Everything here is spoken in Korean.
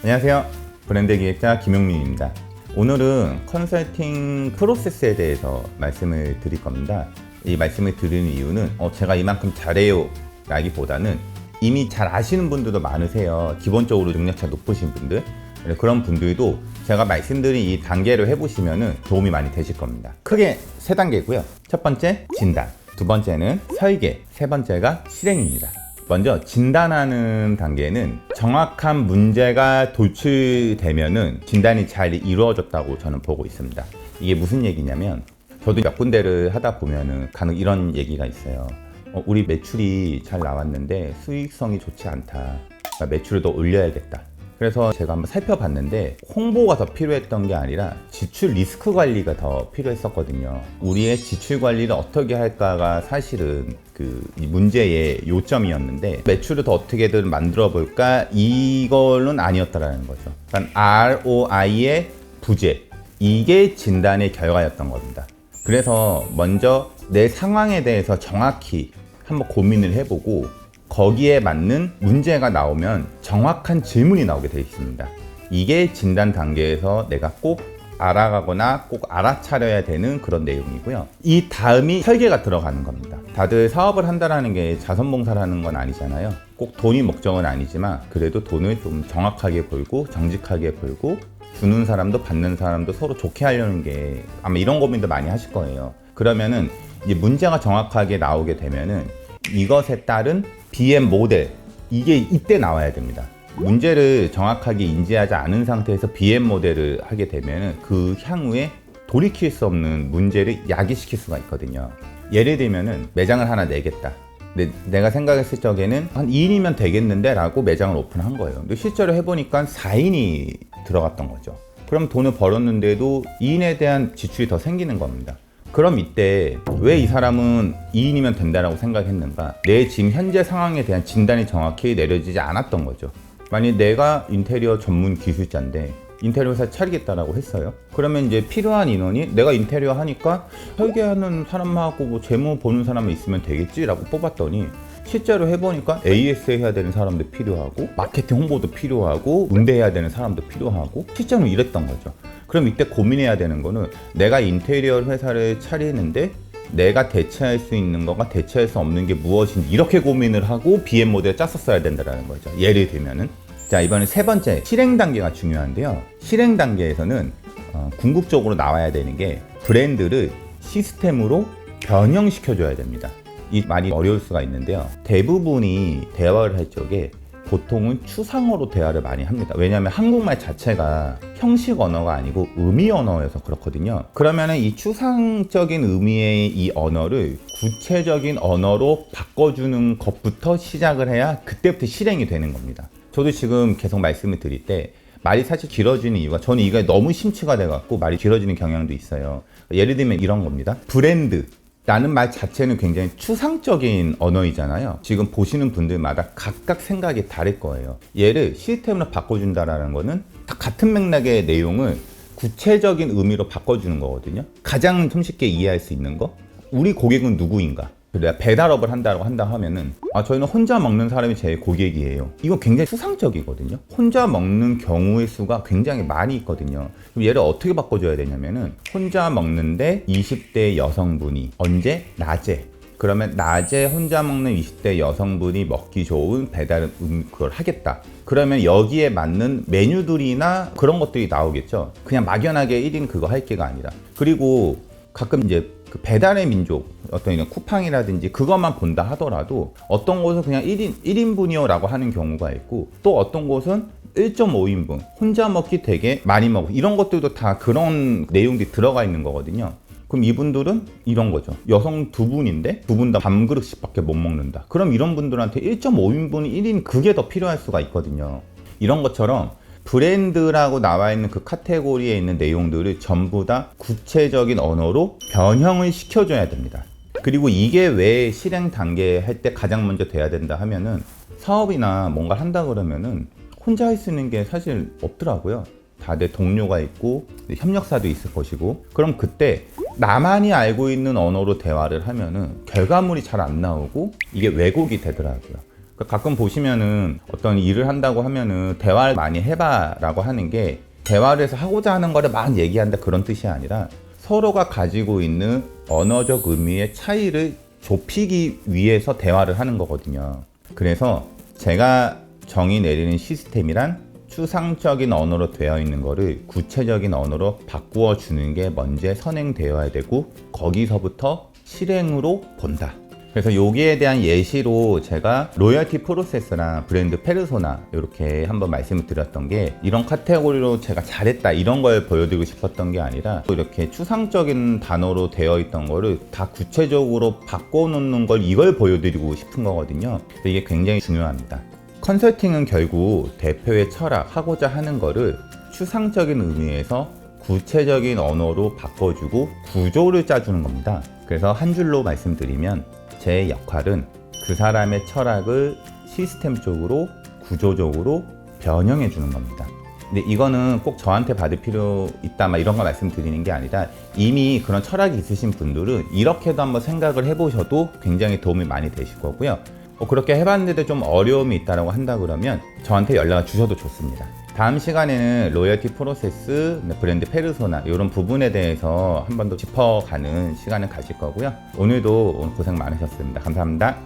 안녕하세요. 브랜드 기획자 김용민입니다. 오늘은 컨설팅 프로세스에 대해서 말씀을 드릴 겁니다. 이 말씀을 드리는 이유는 제가 이만큼 잘해요 라기보다는 이미 잘 아시는 분들도 많으세요. 기본적으로 능력치가 높으신 분들, 그런 분들도 제가 말씀드린 이 단계를 해보시면 도움이 많이 되실 겁니다. 크게 세 단계고요. 첫 번째 진단, 두 번째는 설계, 세 번째가 실행입니다. 먼저 진단하는 단계는 정확한 문제가 도출되면은 진단이 잘 이루어졌다고 저는 보고 있습니다. 이게 무슨 얘기냐면, 저도 몇 군데를 하다 보면은 간혹 이런 얘기가 있어요. 우리 매출이 잘 나왔는데 수익성이 좋지 않다. 그러니까 매출을 더 올려야겠다. 그래서 제가 한번 살펴봤는데 홍보가 더 필요했던 게 아니라 지출 리스크 관리가 더 필요했었거든요. 우리의 지출 관리를 어떻게 할까가 사실은 이 문제의 요점이었는데, 매출을 더 어떻게든 만들어 볼까 이거는 아니었다라는 거죠. 그러니까 ROI의 부재, 이게 진단의 결과였던 겁니다. 그래서 먼저 내 상황에 대해서 정확히 한번 고민을 해보고 거기에 맞는 문제가 나오면 정확한 질문이 나오게 되어 있습니다. 이게 진단 단계에서 내가 꼭 알아가거나 꼭 알아차려야 되는 그런 내용이고요. 이 다음이 설계가 들어가는 겁니다. 다들 사업을 한다는 게 자선봉사라는 건 아니잖아요. 꼭 돈이 목적은 아니지만 그래도 돈을 좀 정확하게 벌고 정직하게 벌고 주는 사람도 받는 사람도 서로 좋게 하려는 게, 아마 이런 고민도 많이 하실 거예요. 그러면은 이제 문제가 정확하게 나오게 되면은 이것에 따른 BM 모델, 이게 이때 나와야 됩니다. 문제를 정확하게 인지하지 않은 상태에서 BM 모델을 하게 되면은 그 향후에 돌이킬 수 없는 문제를 야기시킬 수가 있거든요. 예를 들면은 매장을 하나 내겠다. 근데 내가 생각했을 적에는 한 2인이면 되겠는데 라고 매장을 오픈한 거예요. 근데 실제로 해보니까 4인이 들어갔던 거죠. 그럼 돈을 벌었는데도 2인에 대한 지출이 더 생기는 겁니다. 그럼 이때 왜 이 사람은 2인이면 된다라고 생각했는가? 내 지금 현재 상황에 대한 진단이 정확히 내려지지 않았던 거죠. 만약 내가 인테리어 전문 기술자인데 인테리어 회사 차리겠다라고 했어요. 그러면 이제 필요한 인원이 내가 인테리어 하니까 설계하는 사람하고 뭐 재무 보는 사람이 있으면 되겠지라고 뽑았더니 실제로 해보니까 AS 해야 되는 사람도 필요하고 마케팅 홍보도 필요하고 응대해야 되는 사람도 필요하고 실제로 이랬던 거죠. 그럼 이때 고민해야 되는 거는, 내가 인테리어 회사를 차리는데 내가 대체할 수 있는 거가 대체할 수 없는 게 무엇인지, 이렇게 고민을 하고 BM 모델을 짰었어야 된다는 거죠. 예를 들면은, 자, 이번에 세 번째 실행 단계가 중요한데요. 실행 단계에서는 궁극적으로 나와야 되는 게 브랜드를 시스템으로 변형시켜줘야 됩니다. 이 말이 어려울 수가 있는데요. 대부분이 대화를 할 적에 보통은 추상어로 대화를 많이 합니다. 왜냐하면 한국말 자체가 형식 언어가 아니고 의미 언어여서 그렇거든요. 그러면 이 추상적인 의미의 이 언어를 구체적인 언어로 바꿔주는 것부터 시작을 해야 그때부터 실행이 되는 겁니다. 저도 지금 계속 말씀을 드릴 때 말이 사실 길어지는 이유가, 저는 이게 너무 심취가 돼갖고 말이 길어지는 경향도 있어요. 예를 들면 이런 겁니다. 브랜드 라는 말 자체는 굉장히 추상적인 언어이잖아요. 지금 보시는 분들마다 각각 생각이 다를 거예요. 얘를 시스템으로 바꿔준다라는 거는 다 같은 맥락의 내용을 구체적인 의미로 바꿔주는 거거든요. 가장 손쉽게 이해할 수 있는 거, 우리 고객은 누구인가? 내가 배달업을 한다고 하면은 저희는 혼자 먹는 사람이 제일 고객이에요. 이거 굉장히 추상적이거든요. 혼자 먹는 경우의 수가 굉장히 많이 있거든요. 그럼 얘를 어떻게 바꿔줘야 되냐면은, 혼자 먹는데 20대 여성분이 언제? 낮에. 그러면 낮에 혼자 먹는 20대 여성분이 먹기 좋은 배달 그걸 하겠다. 그러면 여기에 맞는 메뉴들이나 그런 것들이 나오겠죠. 그냥 막연하게 1인 그거 할 게가 아니라. 그리고 가끔 이제 그 배달의 민족, 어떤 이런 쿠팡이라든지 그것만 본다 하더라도 어떤 곳은 그냥 1인분이요 라고 하는 경우가 있고, 또 어떤 곳은 1.5인분, 혼자 먹기 되게 많이 먹고, 이런 것들도 다 그런 내용들이 들어가 있는 거거든요. 그럼 이분들은 이런 거죠. 여성 두 분인데 두 분 다 밥그릇씩밖에 못 먹는다. 그럼 이런 분들한테 1.5인분이 1인 그게 더 필요할 수가 있거든요. 이런 것처럼 브랜드라고 나와 있는 그 카테고리에 있는 내용들을 전부 다 구체적인 언어로 변형을 시켜줘야 됩니다. 그리고 이게 왜 실행 단계 할 때 가장 먼저 돼야 된다 하면은, 사업이나 뭔가 한다 그러면은 혼자 할 수 있는 게 사실 없더라고요. 다들 동료가 있고 협력사도 있을 것이고, 그럼 그때 나만이 알고 있는 언어로 대화를 하면은 결과물이 잘 안 나오고 이게 왜곡이 되더라고요. 가끔 보시면은 어떤 일을 한다고 하면은 대화를 많이 해봐라고 하는 게 대화를 해서 하고자 하는 거를 막 얘기한다 그런 뜻이 아니라 서로가 가지고 있는 언어적 의미의 차이를 좁히기 위해서 대화를 하는 거거든요. 그래서 제가 정의 내리는 시스템이란 추상적인 언어로 되어 있는 거를 구체적인 언어로 바꾸어 주는 게 먼저 선행되어야 되고 거기서부터 실행으로 본다. 그래서 여기에 대한 예시로 제가 로열티 프로세스나 브랜드 페르소나 이렇게 한번 말씀을 드렸던 게 이런 카테고리로 제가 잘했다 이런 걸 보여드리고 싶었던 게 아니라 이렇게 추상적인 단어로 되어 있던 거를 다 구체적으로 바꿔놓는 걸 이걸 보여드리고 싶은 거거든요. 이게 굉장히 중요합니다. 컨설팅은 결국 대표의 철학, 하고자 하는 거를 추상적인 의미에서 구체적인 언어로 바꿔주고 구조를 짜주는 겁니다. 그래서 한 줄로 말씀드리면 제 역할은 그 사람의 철학을 시스템적으로 구조적으로 변형해 주는 겁니다. 근데 이거는 꼭 저한테 받을 필요 있다 막 이런 거 말씀드리는 게 아니라 이미 그런 철학이 있으신 분들은 이렇게도 한번 생각을 해보셔도 굉장히 도움이 많이 되실 거고요. 그렇게 해봤는데도 좀 어려움이 있다고 한다 그러면 저한테 연락을 주셔도 좋습니다. 다음 시간에는 로열티 프로세스, 브랜드 페르소나 이런 부분에 대해서 한 번 더 짚어가는 시간을 가질 거고요. 오늘도 고생 많으셨습니다. 감사합니다.